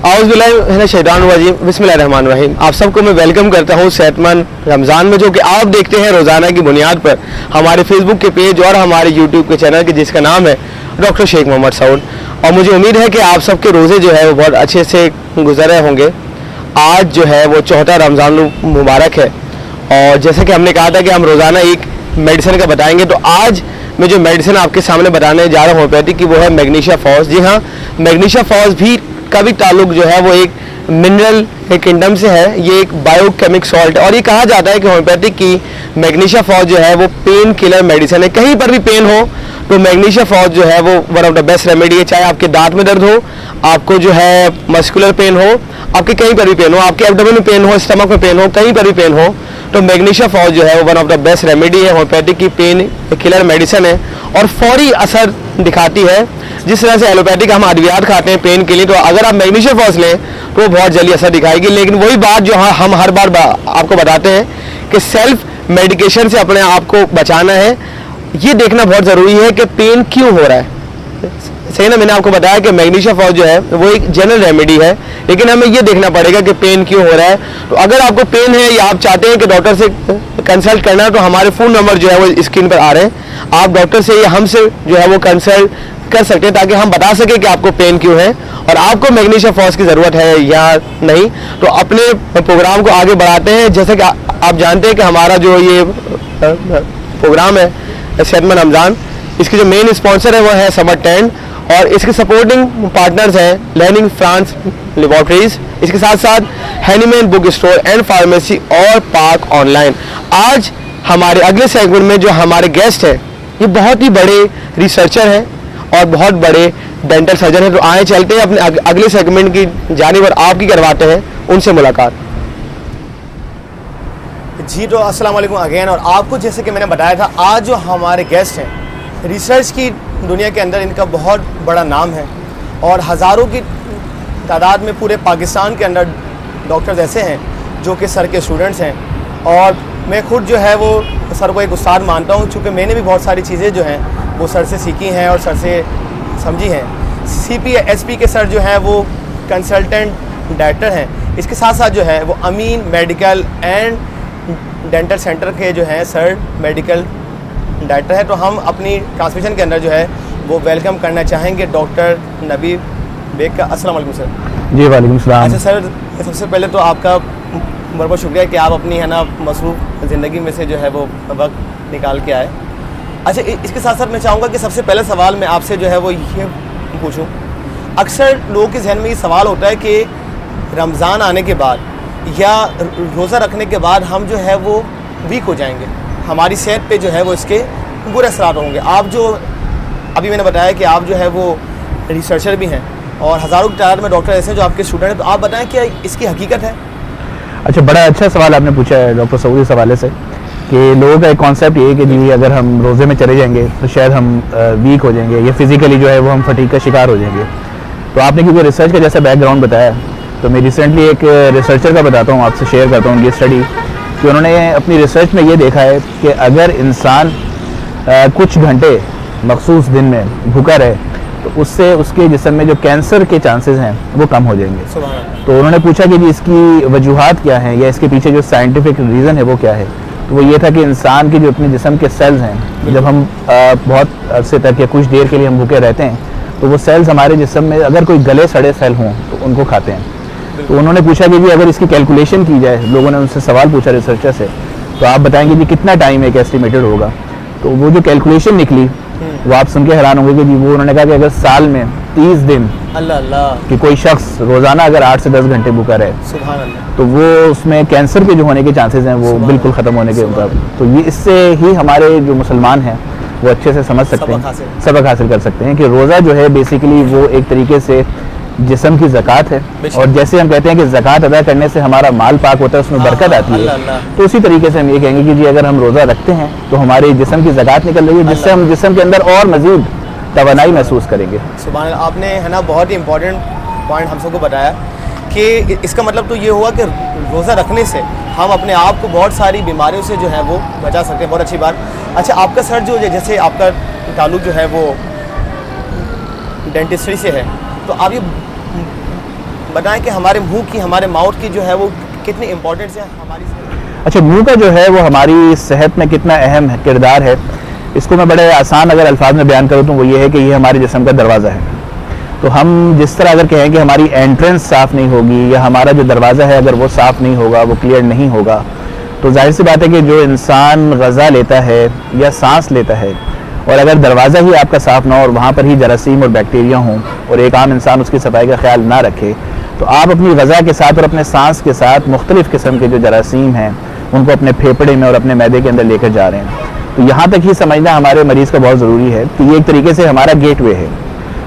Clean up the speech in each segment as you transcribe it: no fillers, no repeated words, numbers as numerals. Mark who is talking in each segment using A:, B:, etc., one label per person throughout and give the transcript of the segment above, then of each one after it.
A: बिस्मिल्लाहिर्रहमानिर्रहीम। आप सबको मैं वेलकम करता हूँ सेहतमंद रमज़ान में, जो कि आप देखते हैं रोज़ाना की बुनियाद पर हमारे फेसबुक के पेज और हमारे यूट्यूब के चैनल के, जिसका नाम है डॉक्टर शेख मोहम्मद सऊद। और मुझे उम्मीद है कि आप सबके रोज़े जो है वो बहुत अच्छे से गुजरे होंगे। आज जो है वो चौथा रमज़ान मुबारक है, और जैसे कि हमने कहा था कि हम रोज़ाना एक मेडिसिन का बताएंगे, तो आज मैं जो मेडिसिन आपके सामने बताने जा रहा हूँ होम्योपैथिक की, वो है मैग्नीशिया फॉस। जी हाँ, मैग्नीशिया फॉस भी का भी ताल्लुक जो है वो एक मिनरल किंगडम से है। ये एक बायोकेमिक सॉल्ट है, और ये कहा जाता है कि होम्योपैथिक की मैग्नीशिया फॉस जो है वो पेन किलर मेडिसिन है। कहीं पर भी पेन हो तो मैग्नीशिया फॉस जो है वो one of the best remedy है। चाहे आपके दांत में दर्द हो, आपको जो है मस्कुलर पेन हो, आपके कहीं पर भी पेन हो, आपके एब्डोमेन में पेन हो, स्टमक में पेन हो, कहीं पर भी पेन हो, तो मैग्नीशिया फॉस जो है वो one of the best remedy है। होम्योपैथिक की पेन किलर मेडिसिन है और फौरी असर दिखाती है। जिस तरह से एलोपैथिक हम अद्वियात खाते हैं पेन के लिए, तो अगर आप मैग्नीशिया फॉस लें तो वो बहुत जल्दी असर दिखाएगी। लेकिन वही बात जो हम हर बार आपको बताते हैं कि सेल्फ मेडिकेशन से अपने आप को बचाना है। ये देखना बहुत ज़रूरी है कि पेन क्यों हो रहा है। सही ना, मैंने आपको बताया कि मैग्नीशिया फॉस जो है वो एक जनरल रेमेडी है, लेकिन हमें ये देखना पड़ेगा कि पेन क्यों हो रहा है। तो अगर आपको पेन है या आप चाहते हैं कि डॉक्टर से कंसल्ट करना है, तो हमारे फ़ोन नंबर जो है वो स्क्रीन पर आ रहे हैं। आप डॉक्टर से या हमसे जो है वो कंसल्ट कर सकते हैं, ताकि हम बता सकें कि आपको पेन क्यों है और आपको मैग्नीशिया फॉस की ज़रूरत है या नहीं। तो अपने प्रोग्राम को आगे बढ़ाते हैं। जैसे कि आप जानते हैं कि हमारा जो ये प्रोग्राम है सेहतमंद रमज़ान, इसके जो मेन स्पॉन्सर है वो है समर टेंट, और इसके सपोर्टिंग पार्टनर्स हैं लर्निंग फ्रांस लेबॉर्ट्रीज, इसके साथ साथ Hahnemann book store and pharmacy और पार्क ऑनलाइन। आज हमारे अगले सेगमेंट में जो हमारे गेस्ट हैं, ये बहुत ही बड़े रिसर्चर हैं और बहुत बड़े डेंटल सर्जन हैं। तो आए चलते हैं अपने अगले सेगमेंट की जानिब और आपकी करवाते हैं उनसे मुलाकात।
B: जी तो अस्सलाम वालेकुम अगेन। और आपको जैसे कि मैंने बताया था, आज जो हमारे गेस्ट हैं, रिसर्च की दुनिया के अंदर इनका बहुत बड़ा नाम है और हज़ारों की तादाद में पूरे पाकिस्तान के अंदर डॉक्टर्स ऐसे हैं जो कि सर के स्टूडेंट्स हैं। और मैं खुद जो है वो सर को एक उस्ताद मानता हूँ, चूँकि मैंने भी बहुत सारी चीज़ें जो हैं वो सर से सीखी हैं और सर से समझी हैं। CPSP के सर जो हैं वो कंसल्टेंट डायरेक्टर हैं। इसके साथ साथ जो है वो अमीन मेडिकल एंड डेंटल सेंटर के जो हैं सर मेडिकल डायरेक्टर है। तो हम अपनी ट्रांसमिशन के अंदर जो है वो वेलकम करना चाहेंगे डॉक्टर नबी बेग का। अस्सलाम वालेकुम सर।
C: जी वालेकुम सलाम।
B: अच्छा सर, सबसे पहले तो आपका बहुत बहुत शुक्रिया कि आप अपनी है ना मसरूफ़ ज़िंदगी में से जो है वो वक्त निकाल के आए। अच्छा, इसके साथ साथ मैं चाहूँगा कि सबसे पहला सवाल मैं आपसे जो है वो ये पूछूँ। अक्सर लोगों के जहन में ये सवाल होता है कि रमज़ान आने के बाद या रोज़ा रखने के बाद हम जो है वो वीक हो जाएंगे, हमारी सेहत पे जो है वो इसके बुरे असरात होंगे। आप जो अभी मैंने बताया कि आप जो है वो रिसर्चर भी हैं और हज़ारों की तादाद में डॉक्टर ऐसे हैं जो आपके स्टूडेंट हैं, तो आप बताएं क्या इसकी हकीकत है?
C: अच्छा, बड़ा अच्छा सवाल आपने पूछा है डॉक्टर सऊद इस हवाले से कि लोगों का एक कॉन्सेप्ट ये है कि जी अगर हम रोज़े में चले जाएंगे तो शायद हम वीक हो जाएंगे या फिज़िकली जो है वो हम फटीग का शिकार हो जाएंगे। तो आपने क्योंकि रिसर्च का जैसा बैकग्राउंड बताया, तो मैं रिसेंटली एक रिसर्चर का बताता हूँ, आपसे शेयर करता हूँ उनकी स्टडी कि उन्होंने अपनी रिसर्च में ये देखा है कि अगर इंसान कुछ घंटे मखसूस दिन में भूखा रहे तो उससे उसके जिस्म में जो कैंसर के चांसेस हैं वो कम हो जाएंगे। तो उन्होंने पूछा कि जी इसकी वजूहात क्या हैं या इसके पीछे जो साइंटिफिक रीज़न है वो क्या है। तो वो ये था कि इंसान के जो अपने जिस्म के सेल्स हैं, जब हम बहुत अरसे तक या कुछ देर के लिए हम भूखे रहते हैं, तो वो सेल्स हमारे जिस्म में अगर कोई गले सड़े सेल हों तो उनको खाते हैं। तो उन्होंने पूछा कि जी अगर इसकी कैलकुलेशन की जाए, लोगों ने उनसे सवाल पूछा रिसर्चर से, तो आप बताएंगे जी कितना टाइम एक एस्टिमेटेड होगा। तो वो जो कैलकुलेशन निकली वो आप सुन के हैरान होंगे कि जी वो उन्होंने कहा कि अगर साल में 30 दिन
B: अल्लाह
C: कि कोई शख्स रोज़ाना अगर 8 से 10 घंटे भूखा रहे, सुभान अल्लाह, तो वो उसमें कैंसर के जो होने के चांसेस हैं वो बिल्कुल ख़त्म होने के मुताबिक। तो ये इससे ही हमारे जो मुसलमान हैं वो अच्छे से समझ सकते हैं, सबक हासिल कर सकते हैं कि रोज़ा जो है बेसिकली वो एक तरीके से जिस्म की ज़कात है। और जैसे हम कहते हैं कि ज़कात अदा करने से हमारा माल पाक होता है, उसमें बरकत आती है, तो उसी तरीके से हम ये कहेंगे कि जी अगर हम रोज़ा रखते हैं तो हमारे जिस्म की ज़कात निकल रही है, जिससे हम जिस्म के अंदर और मज़ीद तवानाई महसूस करेंगे।
B: सुभान अल्लाह, आपने है ना बहुत ही इंपॉर्टेंट पॉइंट हम सबको बताया कि इसका मतलब तो ये हुआ कि रोज़ा रखने से हम अपने आप को बहुत सारी बीमारियों से जो है वो बचा सकते हैं। बहुत अच्छी बात। अच्छा, आपका सर जो जैसे आपका ताल्लुक़ जो है वो डेंटिस्ट्री से है, तो आप ये बताएं कि हमारे मुंह की, हमारे माउथ की जो है वो कितनी इंपॉर्टेंस है हमारी सेहत।
C: अच्छा, मुंह का जो है वो हमारी सेहत में कितना अहम किरदार है, इसको मैं बड़े आसान अगर अल्फाज में बयान करूँ तो वो ये है कि ये हमारे जिस्म का दरवाज़ा है। तो हम जिस तरह अगर कहें कि हमारी एंट्रेंस साफ़ नहीं होगी या हमारा जो दरवाज़ा है अगर वो साफ़ नहीं होगा, वो क्लियर नहीं होगा, तो जाहिर सी बात है कि जो इंसान ग़ज़ा लेता है या सांस लेता है और अगर दरवाज़ा ही आपका साफ़ ना हो और वहाँ पर ही जरासीम और बैक्टीरिया हों और एक आम इंसान उसकी सफाई का ख्याल ना रखे, तो आप अपनी ग़ज़ा के साथ और अपने सांस के साथ मुख्तलिफ़ किस्म के जो जरासीम हैं उनको अपने फेफड़े में और अपने मैदे के अंदर लेकर जा रहे हैं। तो यहाँ तक ही समझना हमारे मरीज़ का बहुत ज़रूरी है कि ये एक तरीके से हमारा गेटवे है।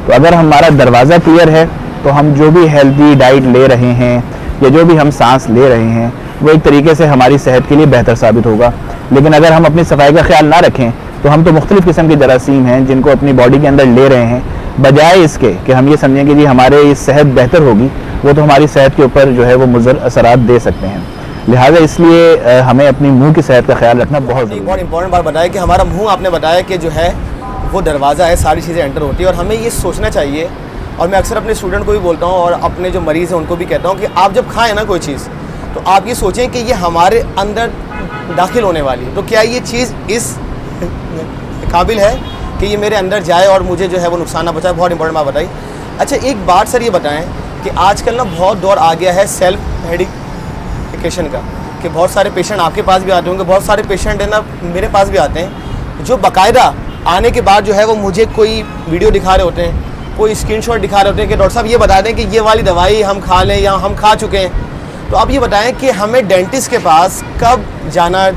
C: तो अगर हमारा दरवाज़ा क्लियर है तो हम जो भी हेल्दी डाइट ले रहे हैं या जो भी हम सांस ले रहे हैं वो एक तरीके से हमारी सेहत के लिए बेहतर साबित होगा। लेकिन अगर हम अपनी सफाई का ख्याल ना रखें तो हम तो मुख्तलिफ़ किस्म के जरासीम हैं जिनको अपनी बॉडी के अंदर ले रहे हैं, बजाय इसके कि हम ये समझें कि जी हमारे सेहत बेहतर होगी, वो तो हमारी सेहत के ऊपर जो है वो मुज़र असरात दे सकते हैं। लिहाजा इसलिए हमें अपनी मुंह की सेहत का ख्याल रखना बहुत ज़रूरी है।
B: बहुत इंपॉर्टेंट बात बताया कि हमारा मुंह, आपने बताया कि जो है वो दरवाज़ा है, सारी चीज़ें एंटर होती है और हमें ये सोचना चाहिए। और मैं अक्सर अपने स्टूडेंट को भी बोलता हूँ और अपने जो मरीज़ हैं उनको भी कहता हूँ कि आप जब खाएँ ना कोई चीज़, तो आप ये सोचें कि ये हमारे अंदर दाखिल होने वाली है, तो क्या ये चीज़ इस काबिल है कि ये मेरे अंदर जाए और मुझे जो है वो नुकसान ना पहुंचाए। बहुत इंपॉर्टेंट बात बताई। अच्छा, एक बात सर ये बताएं कि आजकल ना बहुत दौर आ गया है सेल्फ मेडिकेशन का, कि बहुत सारे पेशेंट आपके पास भी आते होंगे, बहुत सारे पेशेंट है ना मेरे पास भी आते हैं जो बाकायदा आने के बाद जो है वो मुझे कोई वीडियो दिखा रहे होते हैं, कोई स्क्रीनशॉट दिखा रहे होते हैं कि डॉक्टर साहब ये बता दें कि ये वाली दवाई हम खा लें या हम खा चुके हैं। तो आप ये बताएं कि हमें डेंटिस्ट के पास कब जाना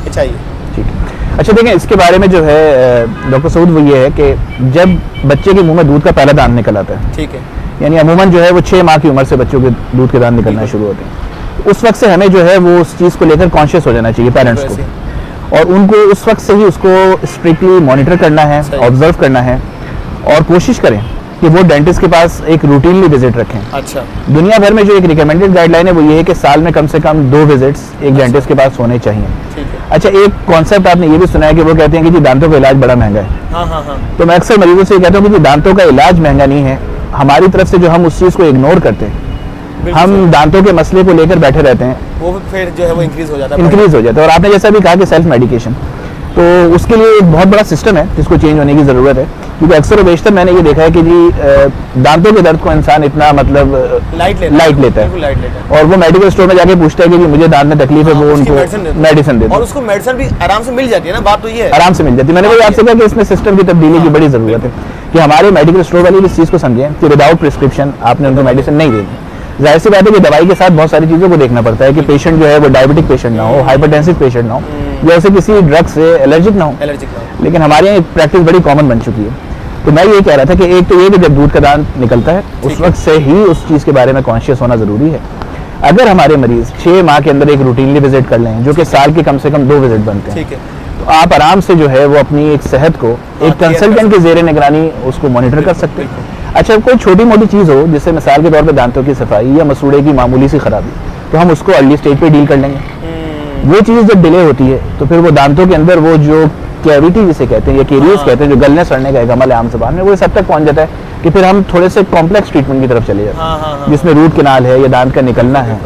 B: चाहिए?
C: ठीक है। अच्छा देखें, इसके बारे में जो है डॉक्टर सऊद वो ये है कि जब बच्चे के मुंह में दूध का पहला दांत निकल आता है,
B: ठीक है,
C: यानी अमूमन जो है वो 6 माह की उम्र से बच्चों के दूध के दांत निकलना शुरू होते हैं, उस वक्त से हमें जो है वो उस चीज़ को लेकर कॉन्शियस हो जाना चाहिए पेरेंट्स को, और उनको उस वक्त से ही उसको स्ट्रिक्टली मॉनिटर करना है, ऑब्जर्व करना है और कोशिश करें कि वो डेंटिस्ट के पास एक रूटीनली विजिट रखें।
B: अच्छा,
C: दुनिया भर में जो एक रिकमेंडेड गाइडलाइन है वो ये है कि साल में कम से कम 2 विजिट्स एक डेंटिस्ट के पास होने चाहिए।
B: ठीक है।
C: अच्छा, एक कॉन्सेप्ट आपने ये भी सुना है कि वो कहते हैं कि जी दांतों का इलाज बड़ा महंगा है।
B: हाँ हाँ हाँ।
C: तो मैं अक्सर मरीजों से ये कहता हूँ कि जी दांतों का इलाज महंगा नहीं है, हमारी तरफ से जो हम उस चीज़ को इग्नोर करते हैं, हम दांतों के मसले को लेकर बैठे रहते हैं,
B: वो फिर जो है वो इंक्रीज हो जाता है।
C: और आपने जैसा भी कहा कि सेल्फ मेडिकेशन, तो उसके लिए एक बहुत बड़ा सिस्टम है जिसको चेंज होने की ज़रूरत है, क्योंकि अक्सर बेशतर मैंने ये देखा है कि जी दांतों के दर्द को इंसान इतना मतलब लाइट लेता है और वो मेडिकल स्टोर में जाके पूछता है कि जी मुझे दांत में तकलीफ है, वो उनको मेडिसिन देते हैं
B: और उसको मेडिसिन भी आराम से मिल जाती है ना, बात तो ये है
C: आराम से मिल जाती है। मैंने वही आपसे कहा कि इसमें सिस्टम की तब्दीली की बड़ी ज़रूरत है कि हमारे मेडिकल स्टोर वाले इस चीज़ को समझें कि विदाउट प्रिस्क्रिप्शन आपने उनको मेडिसिन नहीं देनी। जाहिर सी बात है कि दवाई के साथ बहुत सारी चीज़ों को देखना पड़ता है कि पेशेंट जो है वो डायबिटिक पेशेंट ना हो, हाइपरटेंसिव पेशेंट ना हो, या उसे किसी ड्रग से एलर्जिक ना हो। लेकिन हमारे यहाँ एक प्रैक्टिस बड़ी कॉमन बन चुकी है। तो मैं ये कह रहा था कि एक तो ये कि जब दूध का दांत निकलता है उस वक्त से ही उस चीज़ के बारे में कॉन्शियस होना ज़रूरी है। अगर हमारे मरीज़ 6 माह के अंदर एक रूटीनली विजिट कर लें, जो कि साल के कम से कम 2 विजिट बनते हैं, तो आप आराम से जो है वो अपनी एक सेहत को एक कंसल्टेंट के ज़ेरे निगरानी उसको मॉनिटर कर सकते हैं। अच्छा, कोई छोटी मोटी चीज़ हो जिससे मिसाल के तौर पे दांतों की सफाई या मसूड़े की मामूली सी खराबी, तो हम उसको अर्ली स्टेज पे डील कर लेंगे। वो चीज़ जब डिले होती है तो फिर वो दांतों के अंदर वो जो कैविटी जिसे कहते हैं या कैरियर्स कहते हैं, जो गलने सड़ने का एक अमल है आम ज़बान में, वो इस हद तक पहुँच जाता है कि फिर हम थोड़े से कॉम्प्लेक्स ट्रीटमेंट की तरफ चले जाते हैं, जिसमें रूट कैनाल है या दांत का निकलना है।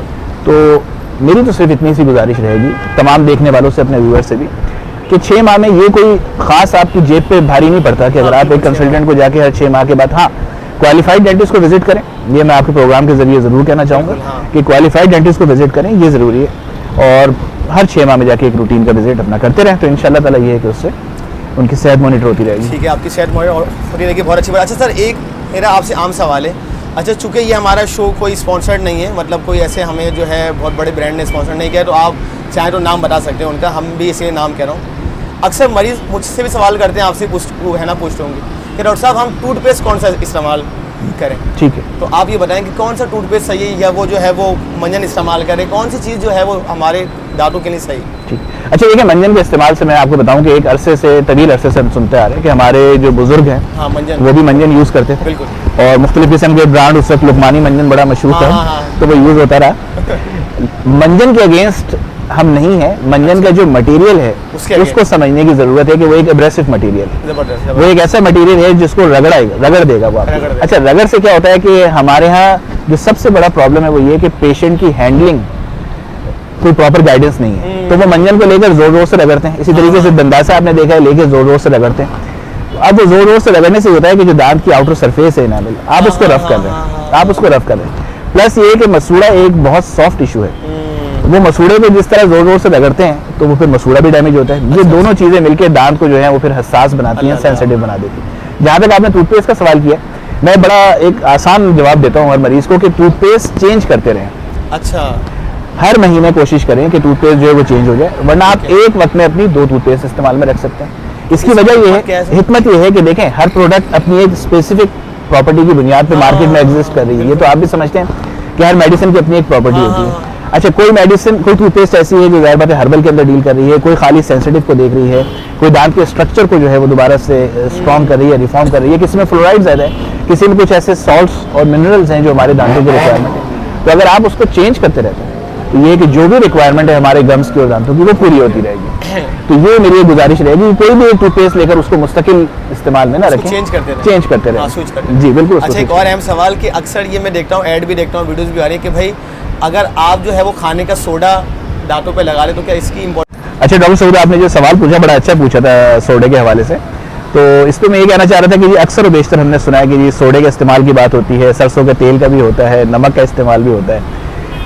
C: तो मेरी तो सिर्फ इतनी सी गुजारिश रहेगी तमाम देखने वालों से, अपने व्यूअर से भी, कि 6 माह में ये कोई ख़ास आपकी जेब पे भारी नहीं पड़ता कि अगर आप एक कंसल्टेंट को जाके हर 6 माह के बाद, हाँ, क्वालिफाइड डेंटिस्ट को विजिट करें। ये मैं आपके प्रोग्राम के जरिए ज़रूर कहना चाहूँगा कि क्वालिफाइड डेंटिस्ट को विजिट करें, ये ज़रूरी है, और हर 6 माह में जाके एक रूटीन का विजिट अपना करते रहें, तो इंशाल्लाह ताला ये है कि उससे उनकी सेहत मॉनिटर होती रहेगी।
B: ठीक है, आपकी सेहत मॉनिटर होती रहेगी, बहुत अच्छी बात। अच्छा सर, एक मेरा आपसे आम सवाल है। अच्छा, चूँकि ये हमारा शो कोई स्पॉन्सर्ड नहीं है, मतलब कोई ऐसे हमें जो है बहुत बड़े ब्रांड ने स्पॉन्सर नहीं किया, तो आप चाहें तो नाम बता सकते हैं उनका, हम भी इसे नाम कह रहा हूँ। अक्सर मरीज़ मुझसे भी सवाल करते हैं, आपसे पूछते होंगे कि डॉक्टर साहब हम टूथपेस्ट कौन सा इस्तेमाल करें?
C: ठीक है,
B: तो आप ये बताएं कि कौन सा टूथपेस्ट सही है, या वो जो है वो मंजन इस्तेमाल करें, कौन सी चीज़ जो है वो हमारे दांतों के लिए सही?
C: ठीक। अच्छा, देखिए, मंजन के इस्तेमाल से मैं आपको बताऊं कि एक अरसे से, तवील अरसे से हम सुनते आ रहे हैं कि हमारे जो बुजुर्ग हैं,
B: हाँ, मंजन,
C: वो भी मंजन यूज़ करते थे।
B: बिल्कुल।
C: और मुख्तलिफ किस्म के ब्रांड, उस वक्त लुकमानी मंजन बड़ा मशहूर था, तो वो यूज़ होता रहा। मंजन के अगेंस्ट हम नहीं है, मंजन का जो मटेरियल है उसको समझने की ज़रूरत है कि वो एक एब्रेसिव मटेरियल है, वो एक ऐसा मटेरियल है जिसको रगड़ देगा वो आपको। अच्छा, रगड़ से क्या होता है कि हमारे यहाँ जो सबसे बड़ा प्रॉब्लम है वो ये कि पेशेंट की हैंडलिंग कोई प्रॉपर गाइडेंस नहीं है, तो वो मंजन को लेकर जोर जोर से रगड़ते हैं। इसी तरीके से दंदासा आपने देखा है, लेकर जोर जोर से रगड़ते हैं। अब वो जोर जोर से रगड़ने से होता है कि जो दांत की आउटर सरफेस है इनामल, आप उसको रफ कर रहे हैं, आप उसको रफ कर रहे हैं। प्लस ये कि मसूड़ा एक बहुत सॉफ्ट इशू है, वो मसूड़े को जिस तरह जोर जोर से रगड़ते हैं तो वो फिर मसूड़ा भी डैमेज होता है। ये दोनों चीज़ें मिलकर दांत को जो है वो फिर हसास बनाती हैं, सेंसिटिव बना देती हैं। जहाँ तक आपने टूथपेस्ट का सवाल किया, मैं बड़ा एक आसान जवाब देता हूँ हर मरीज को कि टूथपेस्ट चेंज करते रहें।
B: अच्छा,
C: हर महीने कोशिश करें कि टूथपेस्ट जो है वो चेंज हो जाए, वरना आप एक वक्त में अपनी 2 टूथपेस्ट इस्तेमाल में रख सकते हैं। इसकी वजह ये है, हिकमत ये है कि देखें हर प्रोडक्ट अपनी एक स्पेसिफिक प्रॉपर्टी की बुनियाद पर मार्केट में एग्जिस्ट कर रही है। ये तो आप भी समझते हैं कि हर मेडिसिन की अपनी एक प्रॉपर्टी होती है। अच्छा, कोई मेडिसिन, कोई टूथपेस्ट ऐसी है जो ज़ाहिर बात है हर्बल के अंदर डील कर रही है, कोई खाली सेंसिटिव को देख रही है, कोई दांत के स्ट्रक्चर को जो है वो दोबारा से स्ट्रॉन्ग कर रही है, रिफॉर्म कर रही है। किसी में फ्लोराइड ज़्यादा है, किसी में कुछ ऐसे सॉल्ट्स और मिनरल्स हैं जो हमारे दांतों की रिक्वायरमेंट है। तो अगर आप उसको चेंज करते रहते हैं तो ये कि जो भी रिक्वायरमेंट है हमारे गम्स की और दांतों की वो पूरी होती रहेगी। तो ये मेरी एक गुजारिश रहेगी, कोई भी एक टूथपेस्ट लेकर उसको मुस्तकिल इस्तेमाल में ना रखें,
B: चेंज करते रहे,
C: चेंज करते रहे। जी बिल्कुल।
B: अच्छा, एक और अहम सवाल कि अक्सर ये मैं देखता हूँ, ऐड भी देखता हूँ, वीडियोस भी आ रही है कि भाई अगर आप जो है वो खाने का सोडा दांतों पे लगा ले तो क्या इसकी इम्पोर्टेंट।
C: अच्छा डॉक्टर सऊद, आपने जो सवाल पूछा बड़ा अच्छा पूछा था सोडे के हवाले से। तो इस पर मैं ये कहना चाह रहा था कि जी अक्सर और बेशतर हमने सुना है कि जी सोडे के इस्तेमाल की बात होती है, सरसों के तेल का भी होता है, नमक का इस्तेमाल भी होता है।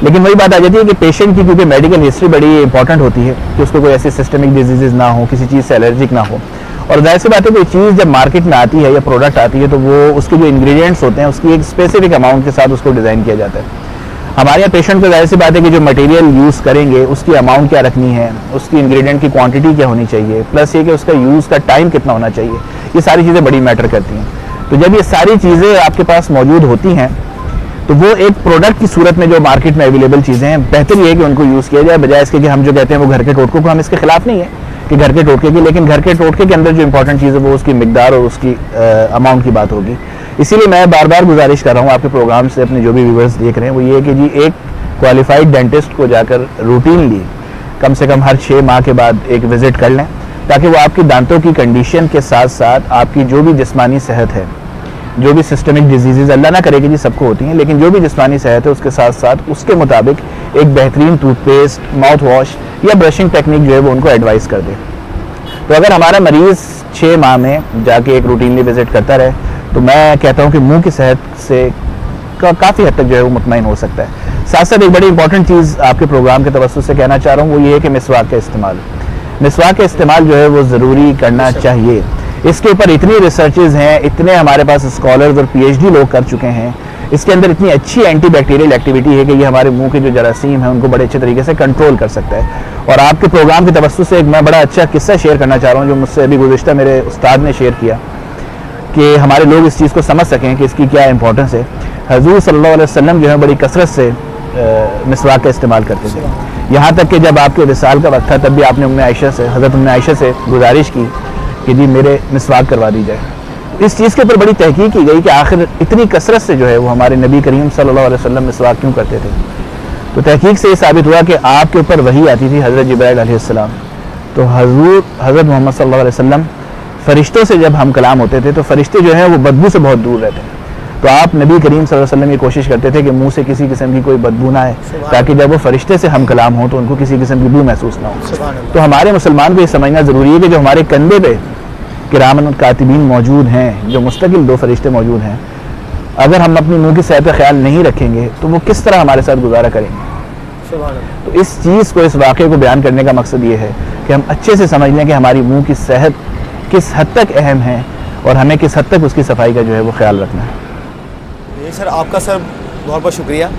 C: लेकिन वही बात आ जाती है कि पेशेंट की क्योंकि मेडिकल हिस्ट्री बड़ी इंपॉर्टेंट होती है कि उसको कोई ऐसी सिस्टमिक डिजीज़ ना हो, किसी चीज़ से एलर्जिक ना हो। और जाहिर सी बात है कोई चीज़ जब मार्केट में आती है या प्रोडक्ट आती है तो वो उसके जो इंग्रेडिएंट्स होते हैं उसकी एक स्पेसिफिक अमाउंट के साथ उसको डिज़ाइन किया जाता है। हमारे यहाँ पेशेंट को जाहिर सी बात है कि जो मटेरियल यूज़ करेंगे उसकी अमाउंट क्या रखनी है, उसकी इंग्रेडिएंट की क्वांटिटी क्या होनी चाहिए, प्लस ये कि उसका यूज़ का टाइम कितना होना चाहिए, ये सारी चीज़ें बड़ी मैटर करती हैं। तो जब ये सारी चीज़ें आपके पास मौजूद होती हैं तो वो एक प्रोडक्ट की सूरत में जो मार्केट में अवेलेबल चीज़ें हैं, बेहतर ये है कि उनको यूज़ किया जाए, बजाय इसके कि हम जो कहते हैं वो घर के टोटकों को, हम इसके खिलाफ नहीं है कि घर के टोटके की, लेकिन घर के टोटके के अंदर जो इंपॉर्टेंट चीज़ है वो उसकी मिकदार और उसकी अमाउंट की बात होगी। इसीलिए मैं बार बार गुजारिश कर रहा हूँ आपके प्रोग्राम से, अपने जो भी व्यूअर्स देख रहे हैं, वो ये है कि जी एक क्वालिफाइड डेंटिस्ट को जाकर रूटीनली कम से कम हर 6 माह के बाद एक विज़िट कर लें, ताकि वो आपकी दांतों की कंडीशन के साथ साथ आपकी जो भी जिस्मानी सेहत है, जो भी सिस्टमिक डिजीज़ अल्लाह ना करे कि जी सबको होती हैं, लेकिन जो भी जिस्मानी सेहत है उसके साथ साथ उसके मुताबिक एक बेहतरीन टूथपेस्ट, माउथ वॉश या ब्रशिंग टेक्निक जो है वो उनको एडवाइस कर दे। तो अगर हमारा मरीज़ 6 माह में जाके एक रूटीनली विज़िट करता रहे तो मैं कहता हूँ कि मुंह की सेहत से काफ़ी हद तक जो है वो मुतमईन हो सकता है। साथ साथ एक बड़ी इंपॉर्टेंट चीज़ आपके प्रोग्राम के तवज्जुह से कहना चाह रहा हूँ, वो ये है कि मिसवाक का इस्तेमाल जो है वो ज़रूरी करना चाहिए। इसके ऊपर इतनी रिसर्चेज हैं, इतने हमारे पास स्कॉलर्स और PhD लोग कर चुके हैं, इसके अंदर इतनी अच्छी एंटीबैक्टीरियल एक्टिविटी है कि ये हमारे मुंह के जो जरासीम हैं उनको बड़े अच्छे तरीके से कंट्रोल कर सकता है। और आपके प्रोग्राम के तवज्जुह से एक मैं बड़ा अच्छा किस्सा शेयर करना चाह रहा हूँ जो मुझसे अभी गुज़िश्ता मेरे उस्ताद ने शेयर किया, कि हमारे लोग इस चीज़ को समझ सकें कि इसकी क्या इंपॉर्टेंस है। हज़ूर सल्लल्लाहु अलैहि वसल्लम जो है बड़ी कसरत से मिसवाक का इस्तेमाल करते थे, यहाँ तक कि जब आपके विसाल का वक्त था तब भी आपने हज़रत उम्मे आयशा से गुजारिश की कि जी मेरे मिसवाक करवा दी जाए। इस चीज़ के ऊपर बड़ी तहकीक की गई कि आखिर इतनी कसरत से जो है वो हमारे नबी करीम सल्लल्लाहु अलैहि वसल्लम मिसवाक क्यों करते थे। तो तहकीक से ये साबित हुआ कि आपके ऊपर वही आती थी हज़रत जिब्राइल अलैहिस्सलाम, तो हज़रत मोहम्मद सल्लल्लाहु अलैहि वसल्लम फ़रिश्तों से जब हम कलाम होते थे तो फ़रिश्ते जो हैं वो बदबू से बहुत दूर रहते हैं। तो आप नबी करीम सल्लल्लाहु अलैहि वसल्लम ये कोशिश करते थे कि मुंह से किसी किस्म की कोई बदबू ना आए, ताकि जब वो फ़रिश्ते से हम कलाम हो तो उनको किसी किस्म की बू महसूस ना हो। तो हमारे मुसलमान को ये समझना ज़रूरी है कि जो हमारे कंधे पे किरामन कातिबीन मौजूद हैं, जो मुस्तकिल 2 फरिश्ते मौजूद हैं, अगर हम अपनी मुंह की सेहत का ख्याल नहीं रखेंगे तो वो किस तरह हमारे साथ गुजारा करेंगे। तो इस चीज़ को, इस वाक़े को बयान करने का मकसद ये है कि हम अच्छे से समझ लें कि हमारी मुंह की सेहत किस हद तक अहम है और हमें किस हद तक उसकी सफाई का जो है वो ख्याल रखना है।
B: जी सर, आपका सर बहुत बहुत शुक्रिया।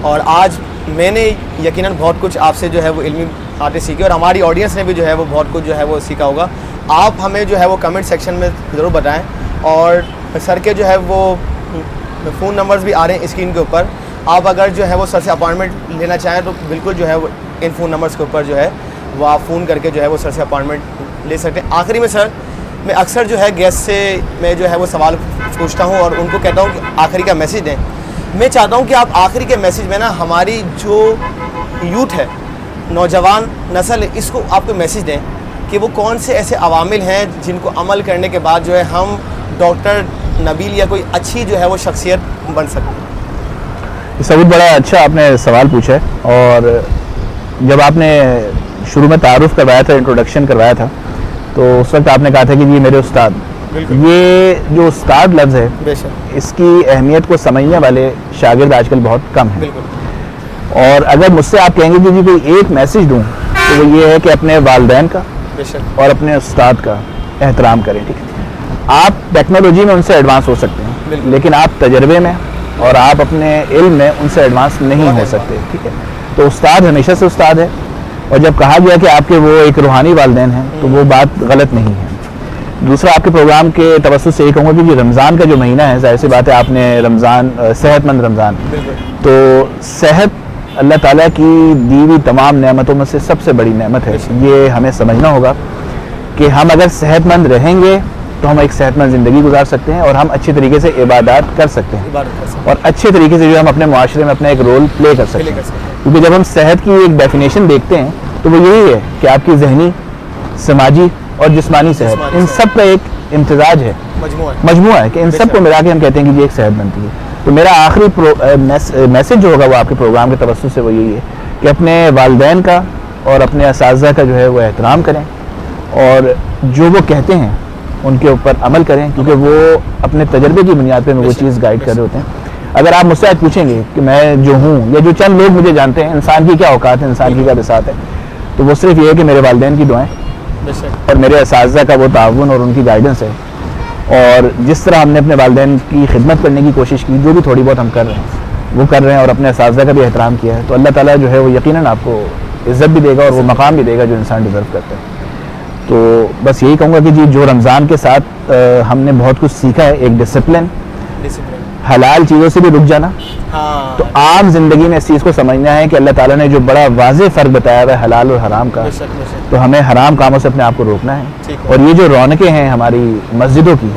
B: और आज मैंने यकीनन बहुत कुछ आपसे जो है वो इल्मी बातें सीखी और हमारी ऑडियंस ने भी जो है वो बहुत कुछ जो है वो सीखा होगा। आप हमें जो है वो कमेंट सेक्शन में ज़रूर बताएं, और सर के जो है वो फ़ोन नंबर्स भी आ रहे हैं स्क्रीन के ऊपर। आप अगर जो है वो सर से अपॉइंटमेंट लेना चाहें तो बिल्कुल जो है वो इन फ़ोन नंबर्स के ऊपर जो है वो आप फ़ोन करके जो है वो सर से अपॉइंटमेंट ले सकते हैं। आखिरी में सर, मैं अक्सर जो है गेस्ट से मैं जो है वो सवाल पूछता हूँ और उनको कहता हूँ कि आखिरी का मैसेज दें। मैं चाहता हूँ कि आप आखिरी के मैसेज में ना हमारी जो यूथ है, नौजवान नस्ल है, इसको आपको मैसेज दें कि वो कौन से ऐसे अवामिल हैं जिनको अमल करने के बाद जो है हम डॉक्टर नबील या कोई अच्छी जो है वो शख्सियत बन सकते हैं।
C: सबूत बड़ा अच्छा आपने सवाल पूछा है। और जब आपने शुरू में तारुफ करवाया था, इंट्रोडक्शन करवाया था, तो उस वक्त आपने कहा था कि ये मेरे उस्ताद। ये जो उस्ताद लफ्ज़ है, इसकी अहमियत को समझने वाले शागिर्द आजकल बहुत कम हैं। और अगर मुझसे आप कहेंगे कि जी कोई एक मैसेज दूँ तो वो ये है कि अपने वालिदैन का और अपने उस्ताद का एहतराम करें। ठीक है, आप टेक्नोलॉजी में उनसे एडवांस हो सकते हैं, लेकिन आप तजर्बे में और आप अपने इल्म में उनसे एडवांस नहीं हो सकते। ठीक है, तो उस्ताद हमेशा से उस्ताद है, और जब कहा गया कि आपके वो एक रूहानी वालिदैन हैं तो वो बात गलत नहीं है। दूसरा, आपके प्रोग्राम के तवज्जुह से ये कहूँगा कि रमज़ान का जो महीना है, जाहिर सी बात है आपने रमज़ान सेहतमंद रमज़ान, तो सेहत अल्लाह ताला की दी हुई तमाम नेमतों में से सबसे बड़ी नेमत है। ये हमें समझना होगा कि हम अगर सेहतमंद रहेंगे तो हम एक सेहतमंद ज़िंदगी गुजार सकते हैं और हम अच्छे तरीके से इबादत कर सकते हैं और अच्छे तरीके से जो हम अपने माशरे में अपना एक रोल प्ले कर सकते हैं। क्योंकि जब हम सेहत की एक डेफिनेशन देखते हैं तो वो यही है कि आपकी जहनी, समाजी और जिस्मानी सेहत, इन सब का एक इम्तिजाज है, मजमुआ है कि इन सब को मिला के हम कहते हैं कि ये एक सेहत बनती है। तो मेरा आखिरी मैसेज जो होगा वो आपके प्रोग्राम के तवज्जुह से वो यही है कि अपने वालिदैन का और अपने असातिज़ा का जो है वो एहतराम करें और जो वो कहते हैं उनके ऊपर अमल करें, क्योंकि वो अपने तजर्बे की बुनियाद पर वो चीज़ गाइड कर रहे होते हैं। अगर आप मुझसे आज पूछेंगे कि मैं जो हूँ या जो चंद लोग मुझे जानते हैं, इंसान की क्या औकात है, इंसान की क्या बिसात है, तो वो सिर्फ ये है कि मेरे वालिदैन की दुआएं और मेरे असातिज़ा का वो ताउन और उनकी गाइडेंस है। और जिस तरह हमने अपने वालिदैन की खिदमत करने की कोशिश की, जो भी थोड़ी बहुत हम कर रहे हैं वो कर रहे हैं, और अपने असातिज़ा का भी एहतराम किया है, तो अल्लाह ताला जो है वो यकीनन आपको इज़्ज़त भी देगा और वो मकाम भी देगा जो इंसान डिज़र्व करता है। तो बस यही कहूँगा कि जी जो रमज़ान के साथ हमने बहुत कुछ सीखा है, एक डिसिप्लिन, हलाल चीज़ों से भी रुक जाना। हाँ। तो आम जिंदगी में इस चीज़ को समझना है कि अल्लाह ताला ने जो बड़ा वाज़ेह फ़र्क बताया हुआ है हलाल और हराम का, तो हमें हराम कामों से अपने आप को रोकना है। और ये जो रौनकें हैं हमारी मस्जिदों की,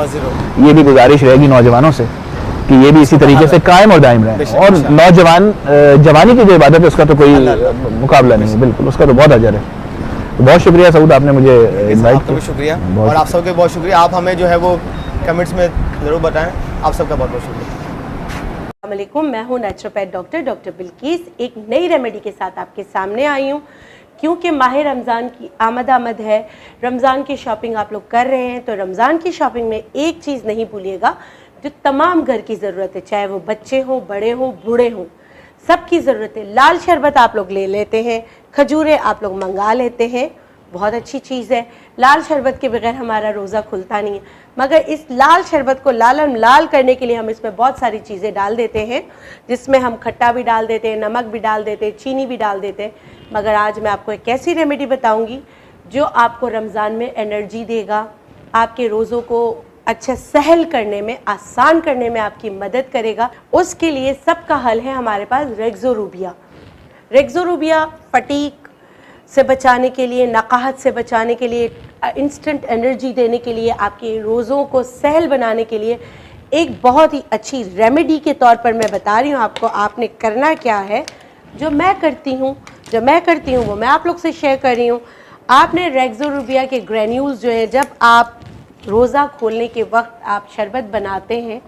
C: ये भी गुजारिश रहेगी नौजवानों से कि ये भी इसी तरीके से कायम और दायम रहें। और नौजवान जवानी की जो इबादत है उसका तो कोई मुकाबला नहीं है, बिल्कुल उसका तो बहुत अजर है। तो बहुत शुक्रिया सऊद, आपने मुझे इनवाइट किया।
B: शुक्रिया, और आप सबके बहुत शुक्रिया। आप हमें जो है वो कमेंट्स में ज़रूर बताएं। आप सबका बहुत बहुत शुक्रिया।
D: अस्सलामुअलैकुम, मैं हूँ नेचुरोपैथ डॉक्टर बिल्किस, एक नई रेमेडी के साथ आपके सामने आई हूँ। क्योंकि माह रमज़ान की आमद है, रमज़ान की शॉपिंग आप लोग कर रहे हैं, तो रमज़ान की शॉपिंग में एक चीज़ नहीं भूलिएगा जो तमाम घर की ज़रूरत है, चाहे वो बच्चे हों, बड़े हों, बूढ़े हों, सबकी ज़रूरत है। लाल शरबत आप लोग ले लेते हैं, खजूरें आप लोग मंगा लेते हैं, बहुत अच्छी चीज़ है। लाल शरबत के बगैर हमारा रोज़ा खुलता नहीं है, मगर इस लाल शरबत को लाल करने के लिए हम इसमें बहुत सारी चीज़ें डाल देते हैं, जिसमें हम खट्टा भी डाल देते हैं, नमक भी डाल देते हैं, चीनी भी डाल देते हैं। मगर आज मैं आपको एक ऐसी रेमेडी बताऊंगी जो आपको रमज़ान में एनर्जी देगा, आपके रोज़ों को अच्छा सहल करने में, आसान करने में आपकी मदद करेगा। उसके लिए सबका हल है हमारे पास रेक्सोरूबिया। रेक्सोरूबिया फटीक से बचाने के लिए, नकाहत से बचाने के लिए, इंस्टेंट एनर्जी देने के लिए, आपके रोज़ों को सहल बनाने के लिए एक बहुत ही अच्छी रेमेडी के तौर पर मैं बता रही हूँ आपको। आपने करना क्या है, जो मैं करती हूँ वो मैं आप लोग से शेयर कर रही हूँ। आपने रेक्सोरूबिया के ग्रेन्यूल्स जो है, जब आप रोज़ा खोलने के वक्त आप शरबत बनाते हैं,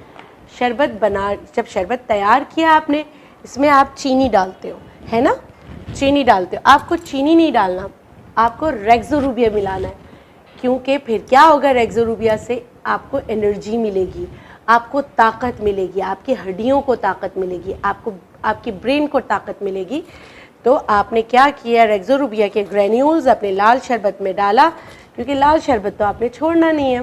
D: जब शरबत तैयार किया आपने, इसमें आप चीनी डालते हो, है ना, चीनी डालते हो। आपको चीनी नहीं डालना, आपको रेक्सोरूबिया मिलाना है। क्योंकि फिर क्या होगा, रेक्सोरूबिया से आपको एनर्जी मिलेगी, आपको ताकत मिलेगी, आपकी हड्डियों को ताकत मिलेगी, आपको आपकी ब्रेन को ताकत मिलेगी। तो आपने क्या किया, रेक्सोरूबिया के ग्रेन्यूल्स अपने लाल शरबत में डाला, क्योंकि लाल शरबत तो आपने छोड़ना नहीं है।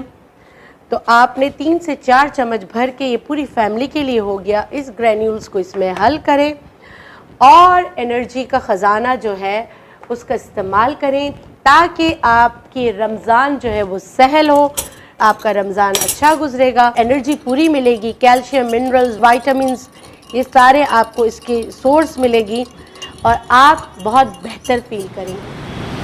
D: तो आपने 3 से 4 चम्मच भर के, ये पूरी फैमिली के लिए हो गया, इस ग्रेन्यूल्स को इसमें हल करें और एनर्जी का ख़जाना जो है उसका इस्तेमाल करें, ताकि आपके रमज़ान जो है वो सहल हो, आपका रमज़ान अच्छा गुजरेगा, एनर्जी पूरी मिलेगी, कैल्शियम, मिनरल्स, वाइटामिन्स, ये सारे आपको इसके सोर्स मिलेगी और आप बहुत बेहतर फील करेंगे।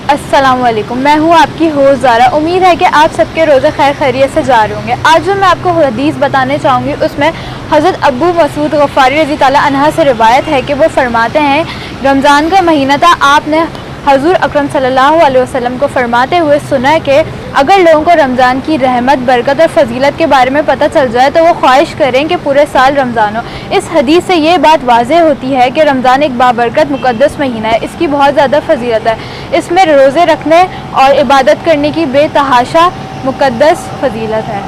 E: अस्सलाम वालेकुम, मैं हूँ आपकी होस्ट ज़ारा। उम्मीद है कि आप सबके रोज़े खैर खैरियत से जा रहे होंगे। आज जो मैं आपको हदीस बताने चाहूँगी उसमें हज़रत अबू मसूद गफ़ारी रज़ी ताला अन्हा से रिवायत है कि वो फरमाते हैं, रमज़ान का महीना था, आपने हज़ूर अकरम सल्लल्लाहु अलैहि वसल्लम को फरमाते हुए सुना कि अगर लोगों को रमज़ान की रहमत, बरकत और फजीलत के बारे में पता चल जाए तो वो ख्वाहिश करें कि पूरे साल रमज़ान हो। इस हदीस से ये बात वाज़ेह होती है कि रमज़ान एक बाबरकत मुक़द्दस महीना है, इसकी बहुत ज़्यादा फजीलत है। इसमें रोज़े रखने और इबादत करने की बेतहाशा मुक़द्दस फजीलत है।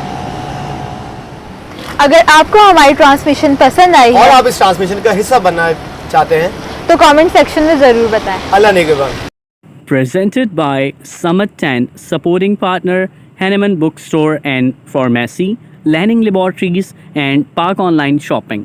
E: अगर आपको हमारी ट्रांसमिशन पसंद आई
B: और
E: है
B: आप इस ट्रांसमिशन का हिस्सा बनना चाहते हैं
E: तो कमेंट सेक्शन में ज़रूर बताएं।
B: अल्लाह नेगेबान।
F: Presented by Summit Tent, supporting partner Henneman Bookstore and Pharmacy, Lanning Laboratories and Park Online Shopping.